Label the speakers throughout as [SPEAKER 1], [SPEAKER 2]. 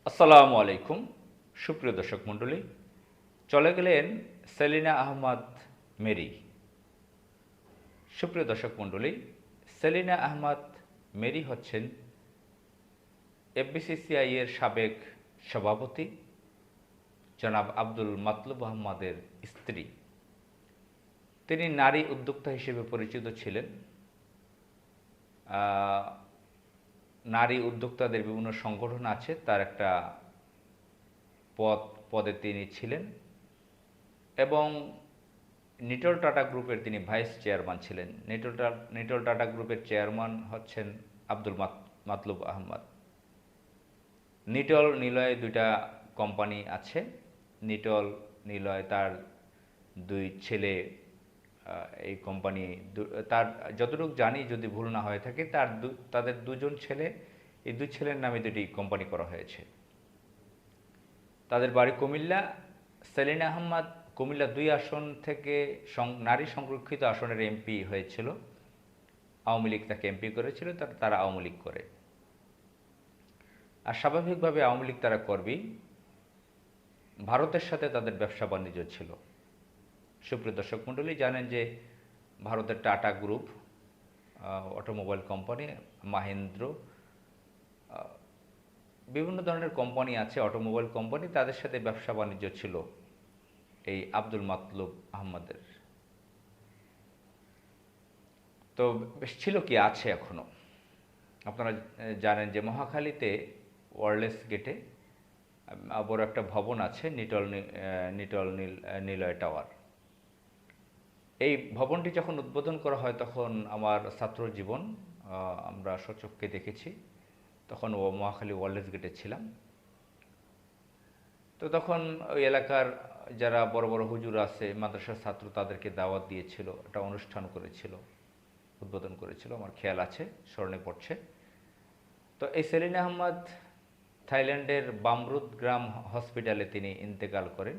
[SPEAKER 1] আসসালামু আলাইকুম। সুপ্রিয় দর্শক মণ্ডলী, চলে গেলেন সেলিনা আহমদ মেরি। সুপ্রিয় দর্শক মণ্ডলী, সেলিনা আহমদ মেরি হচ্ছেন এফবিসিসিআই এর সাবেক সভাপতি জনাব আব্দুল মাতলুব আহমদের স্ত্রী। তিনি নারী উদ্যোক্তা হিসেবে পরিচিত ছিলেন। নারী উদ্যোক্তাদের বিভিন্ন সংগঠন আছে, তার একটা পদে তিনি ছিলেন এবং নিটল টাটা গ্রুপের তিনি ভাইস চেয়ারম্যান ছিলেন। নিটল টাটা গ্রুপের চেয়ারম্যান হচ্ছেন আব্দুল মাতলুব আহমদ। নিটল নিলয়ে দুইটা কোম্পানি আছে। নিটল নিলয় তার দুই ছেলে এই কোম্পানি, তার যতটুকু জানি, যদি ভুল না হয়ে থাকে, তাদের দুজন ছেলে, এই দুই ছেলের নামে দুটি কোম্পানি করা হয়েছে। তাদের বাড়ি কুমিল্লা। সেলিনা আহমদ কুমিল্লা ২ আসন থেকে নারী সংরক্ষিত আসনের এমপি হয়েছিল। আওয়ামী লীগ তাকে এমপি করেছিল, তারা আওয়ামী লীগ করে। আর স্বাভাবিকভাবে আওয়ামী লীগ তারা করবেই। ভারতের সাথে তাদের ব্যবসা বাণিজ্য ছিল। সুপ্রিয় দর্শক মণ্ডলী, জানেন যে ভারতের tata group automobile company, Mahindra, বিভিন্ন ধরনের কোম্পানি আছে অটোমোবাইল কোম্পানি, তাদের সাথে ব্যবসা বাণিজ্য ছিল এই আব্দুল মাতলুব আহমদের। তো বেশ ছিল কি, আছে এখনও। আপনারা জানেন যে মহাখালীতে ওয়ারলেস গেটে বড় একটা ভবন আছে, নিটল নিলয় টাওয়ার। এই ভবনটি যখন উদ্বোধন করা হয় তখন আমার ছাত্র জীবন, আমরা স্বচক্ষে দেখেছি। তখন মহাখালী ওয়ারলেস গেটে ছিলাম। তো তখন ওই এলাকার যারা বড় বড় হুজুর আছে, মাদ্রাসার ছাত্র, তাদেরকে দাওয়াত দিয়েছিল, একটা অনুষ্ঠান করেছিল, উদ্বোধন করেছিল, আমার খেয়াল আছে, স্মরণে পড়ছে। তো এই সেলিনা আহমদ থাইল্যান্ডের বামরুদ গ্রাম হসপিটালে তিনি ইন্তেকাল করেন।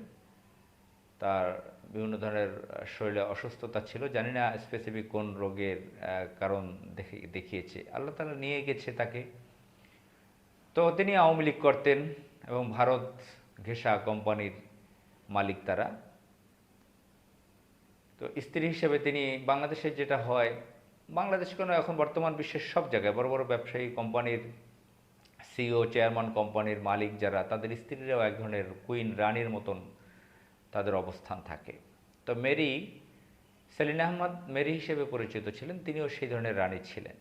[SPEAKER 1] তার বিভিন্ন ধরনের শরীরে অসুস্থতা ছিল, জানি না স্পেসিফিক কোন রোগের কারণ দেখিয়েছে, আল্লাহ তাআলা নিয়ে গেছে তাকে। তো তিনি আওয়ামী লীগ করতেন এবং ভারত ঘেঁষা কোম্পানির মালিক তারা। তো স্ত্রী হিসেবে তিনি, বাংলাদেশে যেটা হয়, বাংলাদেশ কেন, এখন বর্তমান বিশ্বের সব জায়গায় বড় বড় ব্যবসায়ী কোম্পানির সিইও, চেয়ারম্যান, কোম্পানির মালিক যারা, তাদের স্ত্রীরাও এক ধরনের কুইন, রানীর মতন তাদের অবস্থান থাকে। তো সেলিনা আহমদ মেরি হিসেবে পরিচিত ছিলেন, তিনিও সেই ধরনের রানী ছিলেন।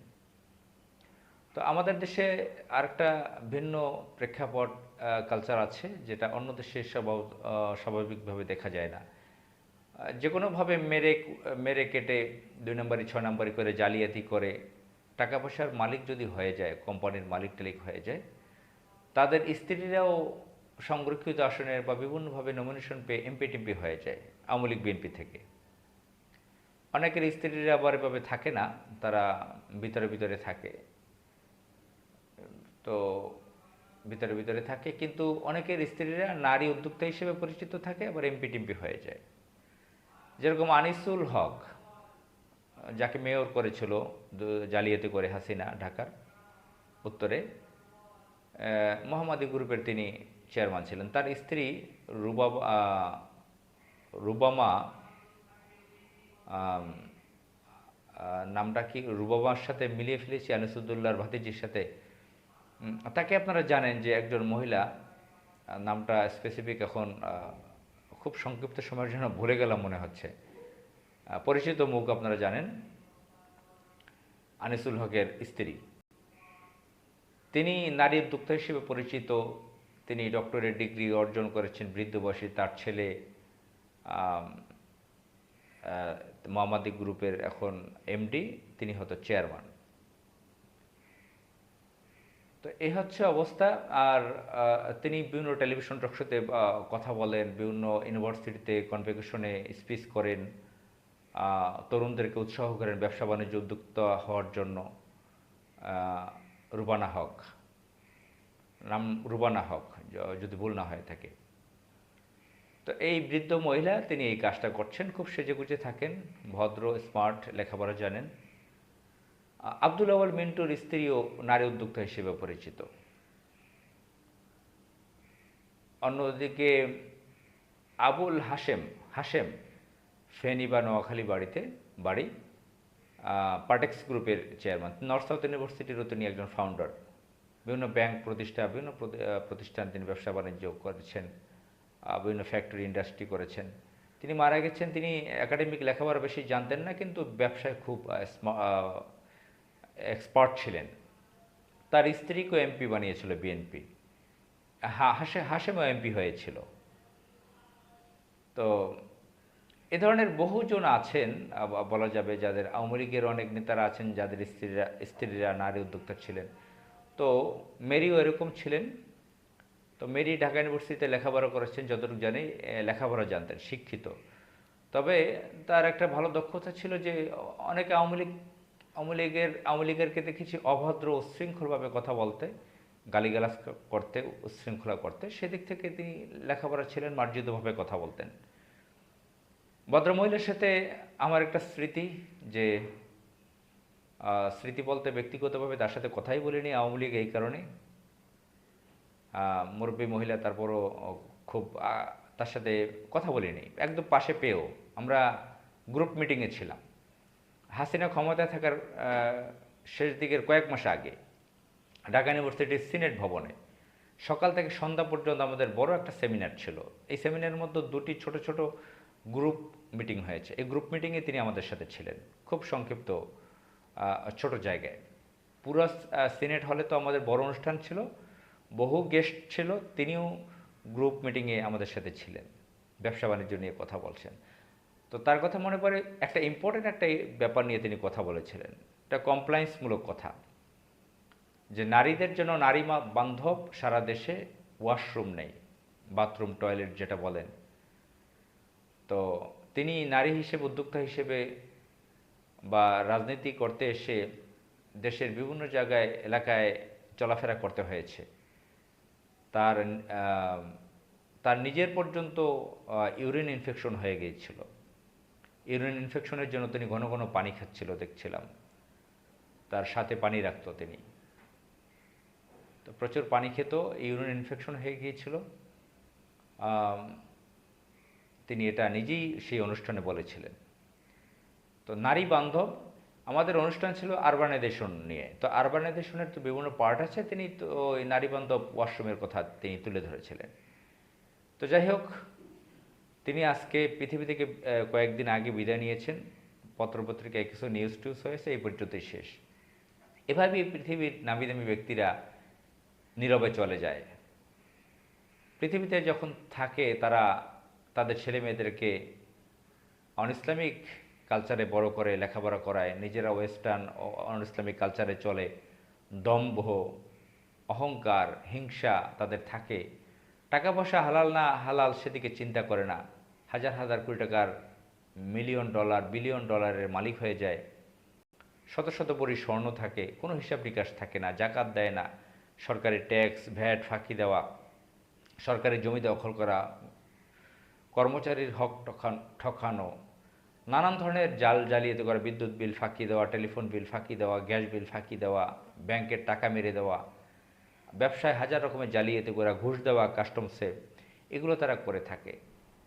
[SPEAKER 1] তো আমাদের দেশে আরেকটা ভিন্ন প্রেক্ষাপট, কালচার আছে, যেটা অন্য দেশে স্বাভাবিকভাবে দেখা যায় না। যে কোনোভাবে মেরে মেরে কেটে ২ নম্বরি ৬ নম্বরি করে জালিয়াতি করে টাকা পয়সার মালিক যদি হয়ে যায়, কোম্পানির মালিক টালিক হয়ে যায়, তাদের স্ত্রীরাও সংরক্ষিত আসনের বা বিভিন্নভাবে নমিনেশন পেয়ে এমপি টিমপি হয়ে যায় আওয়ামী লীগ বিএনপি থেকে। অনেকের স্ত্রীরা আবার এভাবে থাকে না, তারা ভিতরে ভিতরে থাকে। তো ভিতরে ভিতরে থাকে, কিন্তু অনেকের স্ত্রীরা নারী উদ্যোক্তা হিসেবে পরিচিত থাকে, আবার এমপি টিমপি হয়ে যায়। যেরকম আনিসুল হক, যাকে মেয়র করেছিল জালিয়াতি করে হাসিনা ঢাকার উত্তরে, মোহাম্মদী গ্রুপের তিনি চেয়ারম্যান ছিলেন। তার স্ত্রী রুবামা, নামটা কি, রুবামার সাথে মিলিয়ে ফেলেছি আনিসুদ্দৌলার ভাতিজির সাথে। তাকে আপনারা জানেন যে একজন মহিলা, নামটা স্পেসিফিক এখন খুব সংক্ষিপ্ত সময়ের জন্য ভুলে গেলাম মনে হচ্ছে, পরিচিত মুখ, আপনারা জানেন, আনিসুল হকের স্ত্রী। তিনি নারী উদ্যোক্তা হিসেবে পরিচিত। তিনি ডক্টরেট ডিগ্রি অর্জন করেছেন বৃদ্ধ বয়সে। তার ছেলে মোহাম্মদী গ্রুপের এখন এমডি, তিনি হয়তো চেয়ারম্যান। তো এই হচ্ছে অবস্থা। আর তিনি বিভিন্ন টেলিভিশন টকশোতে কথা বলেন, বিভিন্ন ইউনিভার্সিটিতে কনভোকেশনে স্পিচ করেন, তরুণদেরকে উৎসাহ করেন ব্যবসা বাণিজ্য উদ্যোক্তা হওয়ার জন্য। রুবানা হক, নাম রুবানা হক, যদি ভুল না হয়ে থাকে। তো এই বৃদ্ধ মহিলা, তিনি এই কাজটা করছেন, খুব সেজেগুজে থাকেন, ভদ্র, স্মার্ট, লেখাপড়া জানেন। আব্দুল আউয়াল মিন্টুর স্ত্রীও নারী উদ্যোক্তা হিসেবে পরিচিত। অন্যদিকে আবুল হাশেম হাশেম ফেনী বা নোয়াখালী বাড়ি পার্টেক্স গ্রুপের চেয়ারম্যান। নর্থ সাউথ ইউনিভার্সিটিরও তিনি একজন ফাউন্ডার। বিভিন্ন ব্যাংক বিভিন্ন প্রতিষ্ঠান তিনি ব্যবসা বাণিজ্য করেছেন, বিভিন্ন ফ্যাক্টরি ইন্ডাস্ট্রি করেছেন। তিনি মারা গেছেন। তিনি একাডেমিক লেখাপড়া বেশি জানতেন না, কিন্তু ব্যবসায় খুব এক্সপার্ট ছিলেন। তার স্ত্রীকেও এমপি বানিয়েছিল বিএনপি। হাশেমও এমপি হয়েছিল। তো এ ধরনের বহুজন আছেন, বলা যাবে, যাদের আওয়ামী লীগের অনেক নেতারা আছেন যাদের স্ত্রীরা নারী উদ্যোক্তা ছিলেন। তো মেরিও এরকম ছিলেন। তো মেরি ঢাকা ইউনিভার্সিটিতে লেখাপড়া করেছেন, যতটুকু জানি লেখাপড়া জানতেন, শিক্ষিত। তবে তার একটা ভালো দক্ষতা ছিল যে অনেকে আওয়ামী লীগেরকে দেখেছি অভদ্র উচ্ছৃঙ্খলভাবে কথা বলতে, গালিগালাজ করতে, উচ্ছৃঙ্খলা করতে। সেদিক থেকে তিনি লেখাপড়া ছিলেন, মার্জিতভাবে কথা বলতেন। ভদ্রমহিলার সাথে আমার একটা স্মৃতি, যে স্মৃতি বলতে ব্যক্তিগতভাবে তার সাথে কথাই বলিনি আওয়ামী লীগ এই কারণে, মুরব্বী মহিলা, তারপরও খুব তার সাথে কথা বলিনি, একদম পাশে পেয়েও। আমরা গ্রুপ মিটিংয়ে ছিলাম হাসিনা ক্ষমতায় থাকার শেষ দিকের কয়েক মাস আগে, ঢাকা ইউনিভার্সিটির সিনেট ভবনে সকাল থেকে সন্ধ্যা পর্যন্ত আমাদের বড় একটা সেমিনার ছিল। এই সেমিনারের মধ্যে দুটি ছোট ছোট গ্রুপ মিটিং হয়েছে। এই গ্রুপ মিটিংয়ে তিনি আমাদের সাথে ছিলেন, খুব সংক্ষিপ্ত ছোট জায়গায়। পুরো সিনেট হলে তো আমাদের বড় অনুষ্ঠান ছিল, বহু গেস্ট ছিল, তিনিও গ্রুপ মিটিংয়ে আমাদের সাথে ছিলেন, ব্যবসা বাণিজ্য নিয়ে কথা বলছেন। তো তার কথা মনে পড়ে, একটা ইম্পর্টেন্ট একটা ব্যাপার নিয়ে তিনি কথা বলেছিলেন, একটা কমপ্লায়েন্সমূলক কথা, যে নারীদের জন্য নারী বান্ধব সারা দেশে ওয়াশরুম নেই, বাথরুম টয়লেট যেটা বলেন। তো তিনি নারী হিসেবে, উদ্যোক্তা হিসেবে বা রাজনীতি করতে এসে দেশের বিভিন্ন জায়গায় এলাকায় চলাফেরা করতে হয়েছে। তার তার নিজের পর্যন্ত ইউরিন ইনফেকশন হয়ে গিয়েছিল। ইউরিন ইনফেকশনের জন্য তিনি ঘন ঘন পানি খাচ্ছিল, দেখছিলাম। তার সাথে পানি রাখতো তিনি, তো প্রচুর পানি খেত, ইউরিন ইনফেকশন হয়ে গিয়েছিল। তিনি এটা নিজেই সেই অনুষ্ঠানে বলেছিলেন। তো নারী বান্ধব আমাদের অনুষ্ঠান ছিল আরবানাইজেশন নিয়ে। তো আরবানাইজেশনের তো বিভিন্ন পার্ট আছে, তিনি তো ওই নারী বান্ধব ওয়াশরুমের কথা তিনি তুলে ধরেছিলেন। তো যাই হোক, তিনি আজকে পৃথিবী থেকে কয়েকদিন আগে বিদায় নিয়েছেন। পত্রপত্রিকায় কিছু নিউজ টিউজ হয়েছে, এই পর্যন্তই শেষ। এভাবেই পৃথিবীর নামি দামি ব্যক্তিরা নীরবে চলে যায়। পৃথিবীতে যখন থাকে তারা তাদের ছেলে মেয়েদেরকে অন ইসলামিক কালচারে বড় করে লেখাপড়া করায়, নিজেরা ওয়েস্টার্ন অন ইসলামিক কালচারে চলে। দম্ভ, অহংকার, হিংসা তাদের থাকে। টাকা পয়সা হালাল না হালাল সেদিকে চিন্তা করে না। হাজার হাজার কোটি টাকার, মিলিয়ন ডলার, বিলিয়ন ডলারের মালিক হয়ে যায়। শত শত ভরি স্বর্ণ থাকে, কোনো হিসাব নিকাশ থাকে না, জাকাত দেয় না, সরকারি ট্যাক্স ভ্যাট ফাঁকি দেওয়া, সরকারি জমি দখল করা, কর্মচারীর হক ঠকানো, নানান ধরনের জালিয়াতি করা, বিদ্যুৎ বিল ফাঁকি দেওয়া, টেলিফোন বিল ফাঁকি দেওয়া, গ্যাস বিল ফাঁকি দেওয়া, ব্যাংকের টাকা মেরে দেওয়া, ব্যবসায় হাজার রকমের জালিয়াতি করা, ঘুষ দেওয়া কাস্টমসে, এগুলো তারা করে থাকে।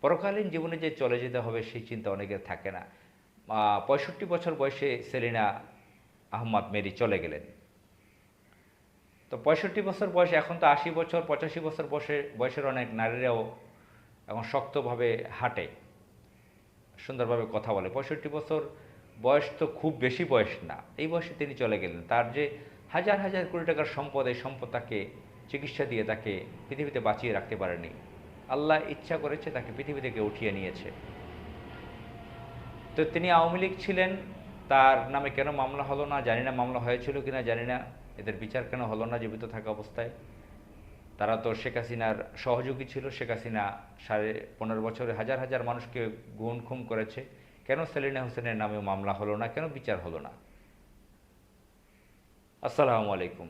[SPEAKER 1] পরকালীন জীবনে যে চলে যেতে হবে সেই চিন্তা অনেকের থাকে না। 65 বছর বয়সে সেলিনা আহমদ মেরি চলে গেলেন। তো 65 বছর বয়সে, এখন তো 80 বছর 85 বছর বয়সের অনেক নারীরাও এখন শক্তভাবে হাঁটে, সুন্দরভাবে কথা বলে। 65 বছর বয়স তো খুব বেশি বয়স না। এই বয়সে তিনি চলে গেলেন। তার যে হাজার হাজার কোটি টাকার সম্পদ, এই সম্পদ তাকে চিকিৎসা দিয়ে তাকে পৃথিবীতে বাঁচিয়ে রাখতে পারেনি। আল্লাহ ইচ্ছা করেছে তাকে পৃথিবী থেকে উঠিয়ে নিয়েছে। তো তিনি আওয়ামী লীগ ছিলেন, তার নামে কেন মামলা হলো না জানি না, মামলা হয়েছিল কিনা জানি না, এদের বিচার কেন হলো না জীবিত থাকা অবস্থায়। তারা তো শেখ হাসিনার সহযোগী ছিল। শেখ হাসিনা 15.5 বছরে হাজার হাজার মানুষকে গুম খুন করেছে। কেন সেলিনা হোসেনের নামেও মামলা হলো না, কেন বিচার হলো না? আসসালামু আলাইকুম।